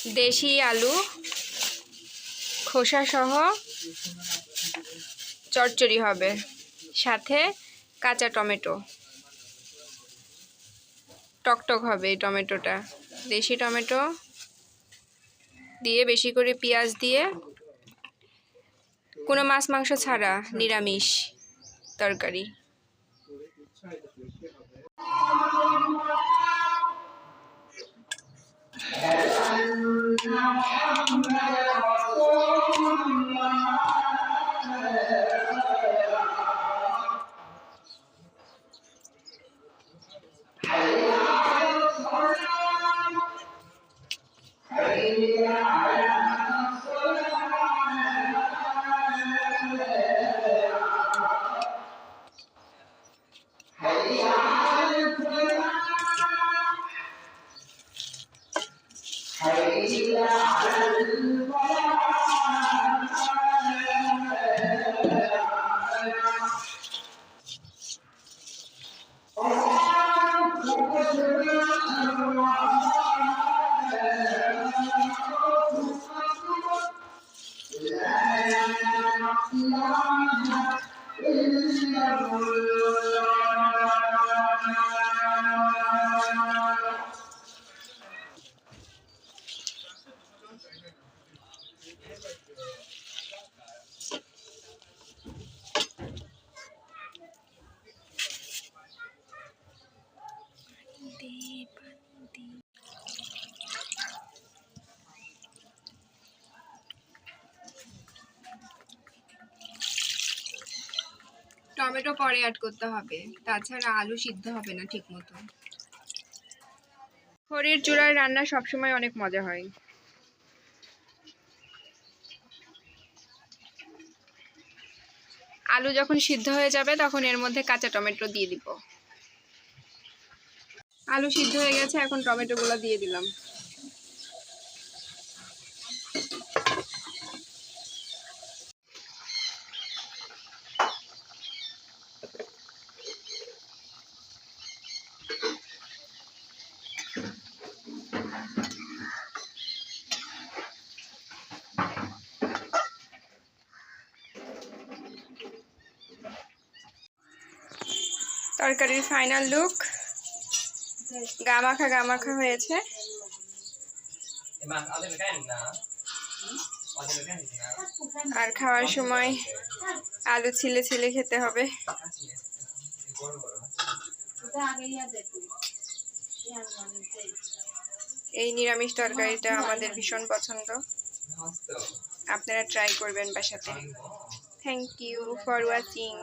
দেশি আলু খোসা সহ চচ্চড়ি হবে, সাথে কাঁচা টমেটো। টকটক হবে এই টমেটোটা। দেশি টমেটো দিয়ে বেশি করে পেঁয়াজ দিয়ে, কোনো মাছ মাংস ছাড়া নিরামিষ তরকারি। টমেটো পরে অ্যাড করতে হবে, তাছাড়া আলু সিদ্ধ হবে না ঠিক মতো। খড়ির চুলার রান্না সবসময় অনেক মজা হয়। আলু যখন সিদ্ধ হয়ে যাবে তখন এর মধ্যে কাঁচা টমেটো দিয়ে দিব। আলু সিদ্ধ হয়ে গেছে, এখন টমেটোগুলো দিয়ে দিলাম। তরকারির ফাইনাল লুক, গামাখা গামাখা হয়েছে। আর খাওয়ার সময় আলু ছিলে ছিলে খেতে হবে। এই নিরামিষ তরকারিটা আমাদের ভীষণ পছন্দ, আপনারা ট্রাই করবেন বাসাতে। Thank you for watching.